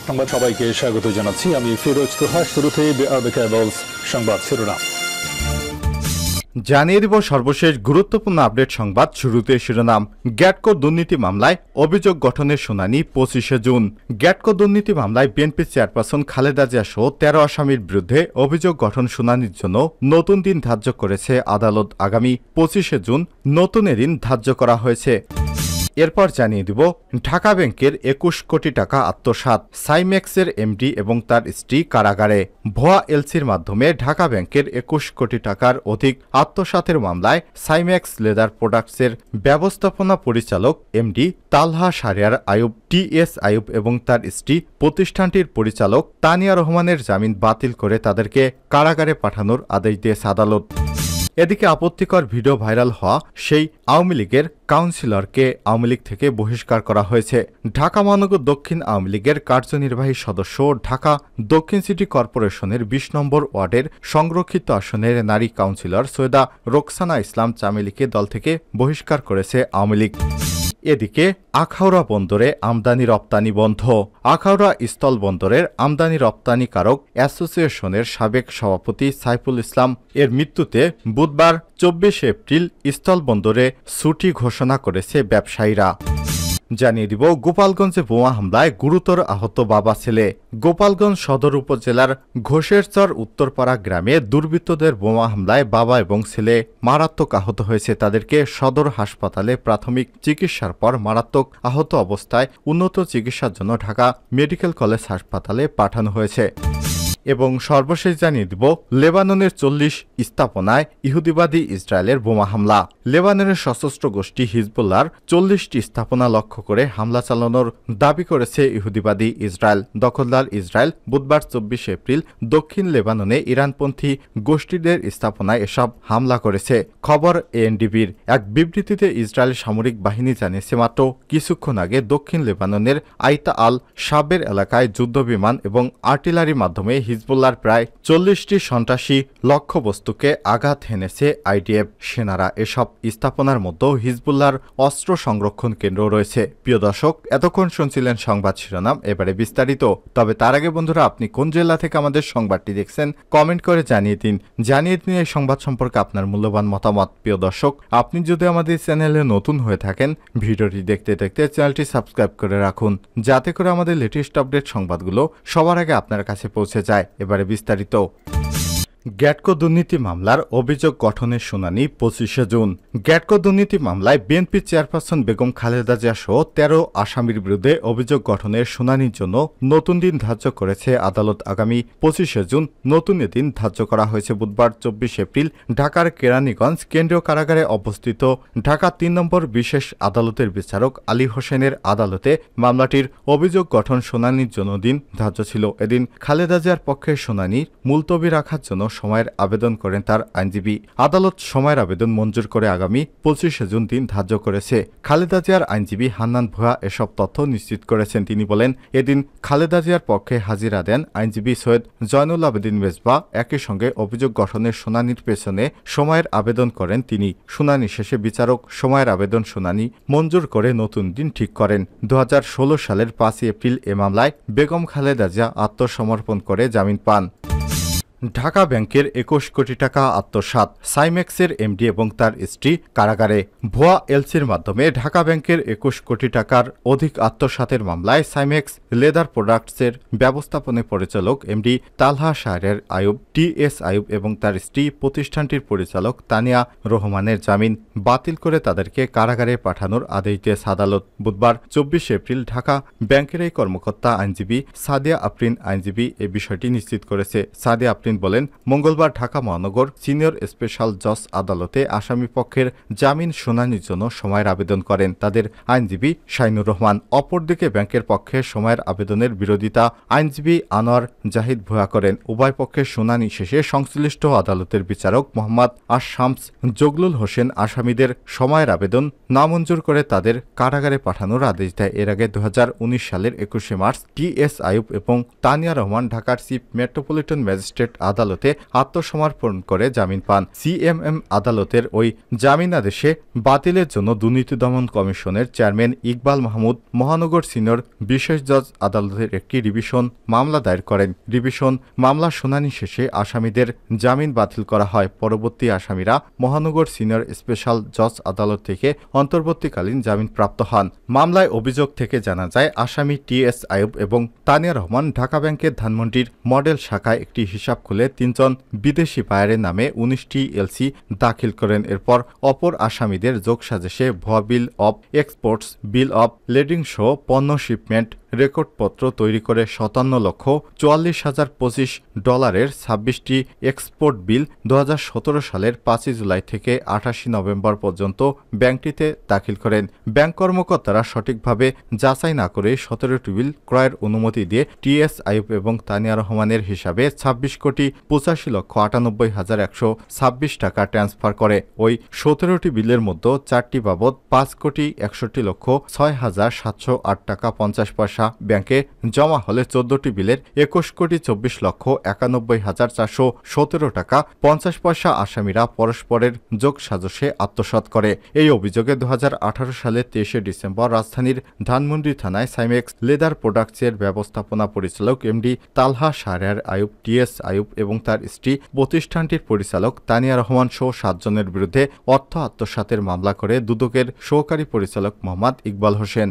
সংবাদ সবাইকে স্বাগত জানাচ্ছি। আমি ফিরোজ তোহা। শুরুতে সংবাদ শিরোনাম জানিয়ে দিব সর্বশেষ গুরুত্বপূর্ণ আপডেট সংবাদ। শুরুতে শিরোনাম। গ্যাটকো দুর্নীতি মামলায় অভিযোগ গঠনের শুনানি 25শে জুন। গ্যাটকো দুর্নীতি মামলায় বিএনপি চেয়ারপারসন খালেদা জিয়া সহ 13 আসামির বিরুদ্ধে অভিযোগ গঠন শুনানির জন্য নতুন দিন ধার্য করেছে আদালত। আগামী 25শে জুন নতুন দিন ধার্য করা হয়েছে। এরপর জানিয়ে দিব ঢাকা ব্যাংকের 21 কোটি টাকা আত্মসাৎ, সাইমেক্সের এমডি এবং তার স্ত্রী কারাগারে। ভুয়া এলসির মাধ্যমে ঢাকা ব্যাংকের 21 কোটি টাকার অধিক আত্মসাতের মামলায় সাইমেক্স লেদার প্রোডাক্টসের ব্যবস্থাপনা পরিচালক এমডি তালহা শাহরিয়ার আইয়ুব, টিএস আইয়ুব এবং তার স্ত্রী প্রতিষ্ঠানটির পরিচালক তানিয়া রহমানের জামিন বাতিল করে তাদেরকে কারাগারে পাঠানোর আদেশ দিয়েছে আদালত। এদিকে আপত্তিকর ভিডিও ভাইরাল হওয়া সেই আওয়ামী লীগের কাউন্সিলরকে আওয়ামী লীগ থেকে বহিষ্কার করা হয়েছে। ঢাকা মহানগর দক্ষিণ আওয়ামী লীগের কার্যনির্বাহী সদস্য ঢাকা দক্ষিণ সিটি কর্পোরেশনের 20 নম্বর ওয়ার্ডের সংরক্ষিত আসনের নারী কাউন্সিলর সৈয়দা রোকসানা ইসলাম চামেলিকে দল থেকে বহিষ্কার করেছে আওয়ামী লীগ। এদিকে আখাউড়া বন্দরে আমদানি রপ্তানি বন্ধ। আখাউড়া স্থল বন্দরের আমদানি রপ্তানিকারক অ্যাসোসিয়েশনের সাবেক সভাপতি সাইফুল ইসলাম এর মৃত্যুতে বুধবার 24 এপ্রিল স্থল বন্দরে ছুটি ঘোষণা করেছে ব্যবসায়ীরা। জানিয়ে দিব গোপালগঞ্জে বোমা হামলায় গুরুতর আহত বাবা ছেলে। গোপালগঞ্জ সদর উপজেলার ঘোষেরচর উত্তরপাড়া গ্রামে দুর্বৃত্তদের বোমা হামলায় বাবা এবং ছেলে মারাত্মক আহত হয়েছে। তাদেরকে সদর হাসপাতালে প্রাথমিক চিকিৎসার পর মারাত্মক আহত অবস্থায় উন্নত চিকিৎসার জন্য ঢাকা মেডিকেল কলেজ হাসপাতালে পাঠানো হয়েছে। এবং সর্বশেষ জানিয়ে দিব লেবাননের 40 স্থাপনায় ইহুদিবাদী ইসরায়েলের বোমা হামলা। লেবাননের সশস্ত্র গোষ্ঠী হিজবুল্লাহর 40টি স্থাপনা লক্ষ্য করে হামলা চালানোর দাবি করেছে ইহুদিবাদী ইসরায়েল। দখলদার ইসরায়েল বুধবার 24 এপ্রিল দক্ষিণ লেবাননে ইরানপন্থী গোষ্ঠীদের স্থাপনায় এসব হামলা করেছে। খবর এএনডিবির। এক বিবৃতিতে ইসরায়েল সামরিক বাহিনী জানিয়েছে মাত্র কিছুক্ষণ আগে দক্ষিণ লেবাননের আইতা আল সাবের এলাকায় যুদ্ধবিমান এবং আর্টিলারির মাধ্যমে হিজবুল্লাহর প্রায় 40টি সন্ত্রাসী লক্ষ্যবস্তুকে আঘাত হেনেছে আইডিএফ সেনারা। এসব স্থাপনার মধ্যে হিজবুল্লাহর অস্ত্র সংরক্ষণ কেন্দ্র রয়েছে। প্রিয় দর্শক, এতক্ষণ শুনছিলেন সংবাদ শিরোনাম, এবারে বিস্তারিত। তবে তার আগে বন্ধুরা, আপনি কোন জেলা থেকে আমাদের সংবাদটি দেখছেন কমেন্ট করে জানিয়ে দিন এই সংবাদ সম্পর্কে আপনার মূল্যবান মতামত। প্রিয় দর্শক, আপনি যদি আমাদের চ্যানেলে নতুন হয়ে থাকেন, ভিডিওটি দেখতে দেখতে চ্যানেলটি সাবস্ক্রাইব করে রাখুন, যাতে করে আমাদের লেটেস্ট আপডেট সংবাদগুলো সবার আগে আপনার কাছে পৌঁছে যায়। এবারে বিস্তারিত। গ্যাটকো দুর্নীতি মামলার অভিযোগ গঠনের শুনানি 25শে জুন। গ্যাটকো দুর্নীতি মামলায় বিএনপি চেয়ারপারসন বেগম খালেদা জিয়া সহ 13 আসামির বিরুদ্ধে অভিযোগ গঠনের শুনানির জন্য নতুন দিন ধার্য করেছে আদালত। আগামী 25শে জুন নতুন দিন ধার্য করা হয়েছে। বুধবার 24 এপ্রিল ঢাকার কেরানীগঞ্জ কেন্দ্রীয় কারাগারে অবস্থিত ঢাকা 3 নম্বর বিশেষ আদালতের বিচারক আলী হোসেনের আদালতে মামলাটির অভিযোগ গঠন শুনানির জন্য দিন ধার্য ছিল। এদিন খালেদা জিয়ার পক্ষে শুনানি মুলতবি রাখার জন্য সময়ের আবেদন করেন তার আইনজীবী। আদালত সময়ের আবেদন মঞ্জুর করে আগামী 25শে জুন দিন ধার্য করেছে। খালেদা জিয়ার আইনজীবী হান্নান ভূঁইয়া এসব তথ্য নিশ্চিত করেছেন। তিনি বলেন, এদিন খালেদা জিয়ার পক্ষে হাজিরা দেন আইনজীবী সৈয়দ জয়নুল আবেদিন মেজবা। একই সঙ্গে অভিযোগ গঠনের শুনানির পেছনে সময়ের আবেদন করেন তিনি। শুনানি শেষে বিচারক সময়ের আবেদন শুনানি মঞ্জুর করে নতুন দিন ঠিক করেন। 2016 সালের 5 এপ্রিল এ মামলায় বেগম খালেদা জিয়া আত্মসমর্পণ করে জামিন পান। ঢাকা ব্যাংকের 21 কোটি টাকা আত্মসাৎ, সাইমেক্সের এমডি এবং তার স্ত্রী কারাগারে। ভুয়া এলসির মাধ্যমে ঢাকা ব্যাংকের 21 কোটি টাকার অধিক আত্মসাতের মামলায় সাইমেক্স লেদার প্রোডাক্টসের ব্যবস্থাপনা পরিচালক এমডি তালহা শাহরিয়ার আইয়ুব, টিএস আইয়ুব এবং তার স্ত্রী প্রতিষ্ঠানটির পরিচালক তানিয়া রহমানের জামিন বাতিল করে তাদেরকে কারাগারে পাঠানোর আদেশ দিয়েছে আদালত। বুধবার 24 এপ্রিল ঢাকা ব্যাংকের এই কর্মকর্তা আইনজীবী সাদিয়া আফরিন আইনজীবী এই বিষয়টি নিশ্চিত করেছে। সাদিয়া আফরিন বলেন, মঙ্গলবার ঢাকা মহানগর সিনিয়র স্পেশাল জজ আদালতে আসামি পক্ষের জামিন শুনানির জন্য সময়ের আবেদন করেন তাদের আইনজীবী শাইনুর রহমান। অপরদিকে ব্যাংকের পক্ষে সময়ের আবেদনের বিরোধিতা আইনজীবী আনোয়ার জাহিদ ভূঁইয়া করেন। উভয় পক্ষের শুনানি শেষে সংশ্লিষ্ট আদালতের বিচারক মোহাম্মদ শামস জগলুল হোসেন আসামিদের সময়ের আবেদন নামঞ্জুর করে তাদের কারাগারে পাঠানোর আদেশ দেয়। এর আগে 2019 সালের 21 মার্চ টিএস আইয়ুব এবং তানিয়া রহমান ঢাকার চিফ মেট্রোপলিটন ম্যাজিস্ট্রেট আদালতে আত্মসমর্পণ করে জামিন পান। সিএমএম আদালতের ওই জামিন আদেশে বাতিলের জন্য দুর্নীতি দমন কমিশনের চেয়ারম্যান ইকবাল মাহমুদ মহানগর সিনিয়র বিশেষ জজ আদালতের একটি রিভিশন মামলা দায়ের করেন। রিভিশন মামলা শুনানি শেষে আসামিদের জামিন বাতিল করা হয়। পরবর্তী আসামিরা মহানগর সিনিয়র স্পেশাল জজ আদালত থেকে অন্তর্বর্তীকালীন জামিন প্রাপ্ত হন। মামলায় অভিযোগ থেকে জানা যায়, আসামি টিএস আইয়ুব এবং তানিয়া রহমান ঢাকা ব্যাংকের ধানমন্ডির মডেল শাখায় একটি হিসাব খুলে ৩ জন বিদেশি বায়ারের নামে ১৯টি এলসি দাখিল করেন। এরপর অপর আসামিদের যোগসাজশে ভুয়া bill of exports, bill of lading সহ পণ্য শিপমেন্ট রেকর্ডপত্র তৈরি করে $৪৭,০২৫ 26টি এক্সপোর্ট বিল ২০১৭ সালের ৫ জুলাই থেকে ২৮ নভেম্বর পর্যন্ত ব্যাংকটিতে দাখিল করেন। ব্যাংক কর্মকর্তারা সঠিকভাবে যাচাই না করে ১৭টি বিল ক্রয়ের অনুমতি দিয়ে টিএস আইয়ুব এবং তানিয়া রহমানের হিসাবে ২৬,৯৫,১২৬ টাকা ট্রান্সফার করে। ওই ১৭টি বিলের মধ্যে ৪টি বাবদ ৫,৬১,৬৬,৭০৮ টাকা ৫০ পয়সা ব্যাংকে জমা হলে ১৪টি বিলের ২১,৯১,৯১,৪১৭ টাকা ৫০ পয়সা আসামিরা পরস্পরের যোগসাজশে আত্মসাৎ করে। এই অভিযোগে ২০১৮ সালের ২৩ ডিসেম্বর রাজধানীর ধানমন্ডি থানায় সাইমেক্স লেদার প্রোডাক্টসের ব্যবস্থাপনা পরিচালক এমডি তালহা শাহরিয়ার আইয়ুব, টিএস আইয়ুব এবং তার স্ত্রী, প্রতিষ্ঠানটির পরিচালক তানিয়া রহমান সহ ৭ জনের বিরুদ্ধে অর্থ আত্মসাতের মামলা করে দুদকের সহকারী পরিচালক মোহাম্মদ ইকবাল হোসেন।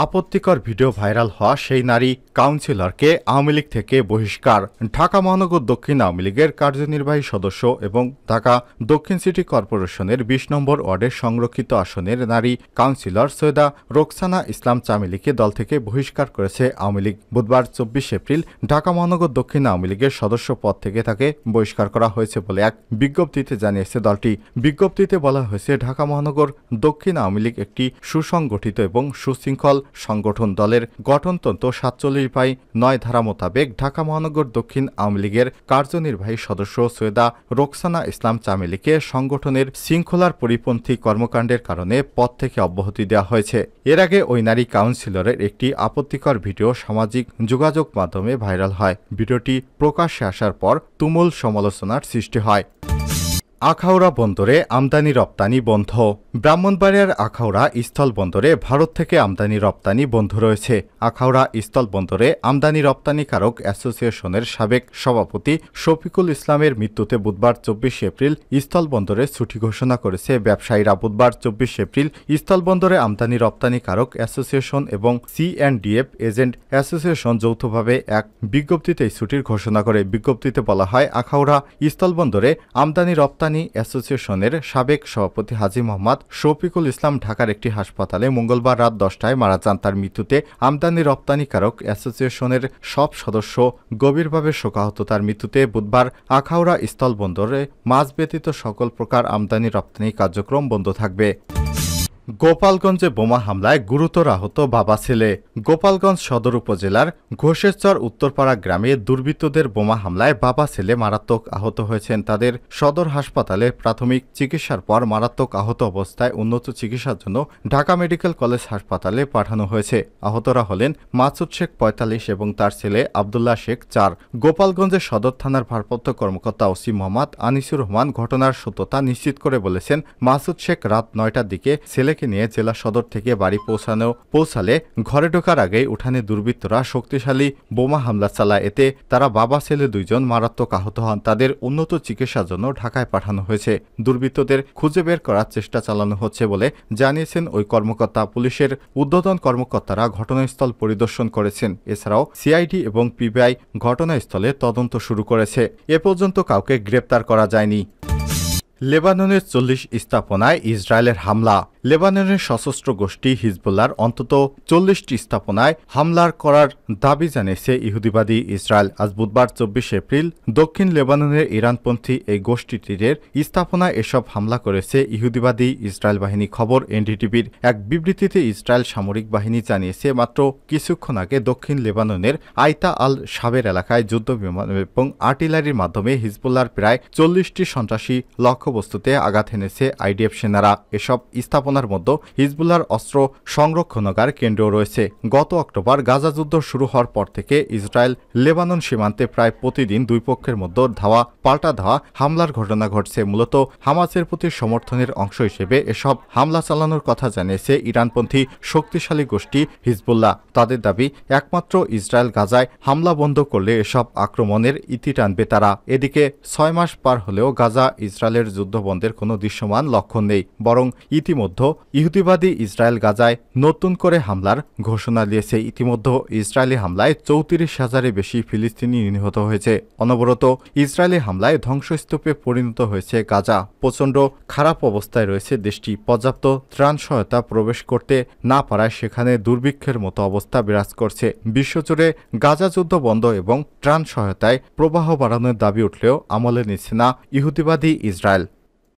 আপত্তিকর ভিডিও ভাইরাল হওয়া সেই নারী কাউন্সিলরকে আওয়ামী লীগ থেকে বহিষ্কার। ঢাকা মহানগর দক্ষিণ আওয়ামী লীগের কার্যনির্বাহী সদস্য এবং ঢাকা দক্ষিণ সিটি কর্পোরেশনের ২০ নম্বর ওয়ার্ডের সংরক্ষিত আসনের নারী কাউন্সিলর সৈয়দা রোকসানা ইসলাম চামেলিকে দল থেকে বহিষ্কার করেছে আওয়ামী লীগ। বুধবার ২৪ এপ্রিল ঢাকা মহানগর দক্ষিণ আওয়ামী লীগের সদস্য পদ থেকে তাকে বহিষ্কার করা হয়েছে বলে এক বিজ্ঞপ্তিতে জানিয়েছে দলটি। বিজ্ঞপ্তিতে বলা হয়েছে, ঢাকা মহানগর দক্ষিণ আওয়ামী লীগ একটি সুসংগঠিত এবং সুশৃঙ্খল সংগঠন। দলের গঠনতন্ত্র ৪৭/৯ ধারা মোতাবেক ঢাকা মহানগর দক্ষিণ আওয়ামী লীগের কার্যনির্বাহী সদস্য সৈয়দা রোকসানা ইসলাম চামেলিকে সংগঠনের শৃঙ্খলার পরিপন্থী কর্মকাণ্ডের কারণে পদ থেকে অব্যাহতি দেওয়া হয়েছে। এর আগে ওই নারী কাউন্সিলরের একটি আপত্তিকর ভিডিও সামাজিক যোগাযোগ মাধ্যমে ভাইরাল হয়। ভিডিওটি প্রকাশ্যে আসার পর তুমুল সমালোচনার সৃষ্টি হয়। আখাউড়া বন্দরে আমদানি রপ্তানি বন্ধ। ব্রাহ্মণবাড়িয়ার আখাউড়া স্থল বন্দরে ভারত থেকে আমদানি রপ্তানি বন্ধ রয়েছে। আখাউড়া স্থল বন্দরে আমদানি রপ্তানিকারক অ্যাসোসিয়েশনের সাবেক সভাপতি শফিকুল ইসলামের মৃত্যুতে বুধবার ২৪ এপ্রিল স্থল বন্দরে ছুটি ঘোষণা করেছে ব্যবসায়ীরা। বুধবার ২৪ এপ্রিল স্থল বন্দরে আমদানি রপ্তানিকারক অ্যাসোসিয়েশন এবং সিএনডিএফ এজেন্ট অ্যাসোসিয়েশন যৌথভাবে এক বিজ্ঞপ্তিতে ছুটির ঘোষণা করে। বিজ্ঞপ্তিতে বলা হয়, আখাউড়া স্থল বন্দরে আমদানি রপ্তানি অ্যাসোসিয়েশনের সাবেক সভাপতি হাজী মোহাম্মদ শফিকুল ইসলাম ঢাকার একটি হাসপাতালে মঙ্গলবার রাত ১০টায় মারা যান। তার মৃত্যুতে আমদানি রপ্তানিকারক অ্যাসোসিয়েশনের সব সদস্য গভীরভাবে শোকাহত। তার মৃত্যুতে বুধবার আখাউড়া স্থল বন্দরে মাছ ব্যতীত সকল প্রকার আমদানি রপ্তানি কার্যক্রম বন্ধ থাকবে। গোপালগঞ্জে বোমা হামলায় গুরুতর আহত বাবা ছেলে। গোপালগঞ্জ সদর উপজেলার ঘোষেশ্বর উত্তরপাড়া গ্রামে দুর্বৃত্তদের বোমা হামলায় বাবা ছেলে মারাত্মক আহত হয়েছেন। তাদের সদর হাসপাতালে প্রাথমিক চিকিৎসার পর মারাত্মক আহত অবস্থায় উন্নত চিকিৎসার জন্য ঢাকা মেডিকেল কলেজ হাসপাতালে পাঠানো হয়েছে। আহতরা হলেন মাসুদ শেখ ৪৫ এবং তার ছেলে আবদুল্লাহ শেখ ৪। গোপালগঞ্জের সদর থানার ভারপ্রাপ্ত কর্মকর্তা ওসি মোহাম্মদ আনিসুর রহমান ঘটনার সত্যতা নিশ্চিত করে বলেছেন, মাসুদ শেখ রাত ৯টার দিকে ছেলে নিয়ে জেলা সদর থেকে বাড়ি পৌঁছালে ঘরে ঢোকার আগেই উঠানে দুর্বৃত্তরা শক্তিশালী বোমা হামলা চালায়। এতে তারা বাবা ছেলে ২ জন মারাত্মক আহত হন। তাদের উন্নত চিকিৎসার জন্য ঢাকায় পাঠানো হয়েছে। দুর্বৃত্তদের খুঁজে বের করার চেষ্টা চালানো হচ্ছে বলে জানিয়েছেন ওই কর্মকর্তা। পুলিশের ঊর্ধ্বতন কর্মকর্তারা ঘটনাস্থল পরিদর্শন করেছেন। এছাড়াও সিআইডি এবং পিবিআই ঘটনাস্থলে তদন্ত শুরু করেছে। এ পর্যন্ত কাউকে গ্রেপ্তার করা যায়নি। লেবাননের ৪০ স্থাপনায় ইসরায়েলের হামলা। লেবাননের সশস্ত্র গোষ্ঠী হিজবুল্লাহর অন্তত ৪০টি স্থাপনায় হামলার করার দাবি জানিয়েছে ইহুদিবাদী ইসরায়েল। আজ বুধবার ২৪ এপ্রিল দক্ষিণ লেবাননের ইরানপন্থী এই গোষ্ঠীটির স্থাপনায় এসব হামলা করেছে ইহুদিবাদী ইসরায়েল বাহিনী। খবর এনডিটিভির। এক বিবৃতিতে ইসরায়েল সামরিক বাহিনী জানিয়েছে, মাত্র কিছুক্ষণ আগে দক্ষিণ লেবাননের আইতা আল সাবের এলাকায় যুদ্ধ বিমান এবং আর্টিলারির মাধ্যমে হিজবুল্লাহর প্রায় ৪০টি সন্ত্রাসী লক্ষ্যবস্তুতে আঘাত এনেছে আইডিএফ সেনারা। এসব স্থাপনা স্থাপনার মধ্যে হিজবুল্লাহর অস্ত্র সংরক্ষণাগার কেন্দ্র রয়েছে। গত অক্টোবর গাজা যুদ্ধ শুরু হওয়ার পর থেকে ইসরায়েল লেবানন সীমান্তে প্রায় প্রতিদিন দুই পক্ষের মধ্যে পাল্টা ধাওয়া হামলার ঘটনা ঘটছে। মূলত হামাসের প্রতি সমর্থনের অংশ হিসেবে এসব হামলা চালানোর কথা জানিয়েছে ইরানপন্থী শক্তিশালী গোষ্ঠী হিজবুল্লাহ। তাদের দাবি, একমাত্র ইসরায়েল গাজায় হামলা বন্ধ করলে এসব আক্রমণের ইতি টানবে তারা। এদিকে 6 মাস পার হলেও গাজা ইসরায়েলের যুদ্ধবন্ধের কোনো দৃশ্যমান লক্ষণ নেই, বরং ইতিমধ্যে ইহুদিবাদী ইসরায়েল গাজায় নতুন করে হামলার ঘোষণা দিয়েছে। ইতিমধ্যে ইসরায়েলি হামলায় 34,000-এর বেশি ফিলিস্তিনি নিহত হয়েছে। অনবরত ইসরায়েলি হামলায় ধ্বংসস্তূপে পরিণত হয়েছে গাজা। প্রচণ্ড খারাপ অবস্থায় রয়েছে দেশটি। পর্যাপ্ত ত্রাণ সহায়তা প্রবেশ করতে না পারায় সেখানে দুর্ভিক্ষের মতো অবস্থা বিরাজ করছে। বিশ্বজুড়ে গাজা যুদ্ধ বন্ধ এবং ত্রাণ সহায়তায় প্রবাহ বাড়ানোর দাবি উঠলেও আমলে নিচ্ছে না ইহুদিবাদী ইসরায়েল।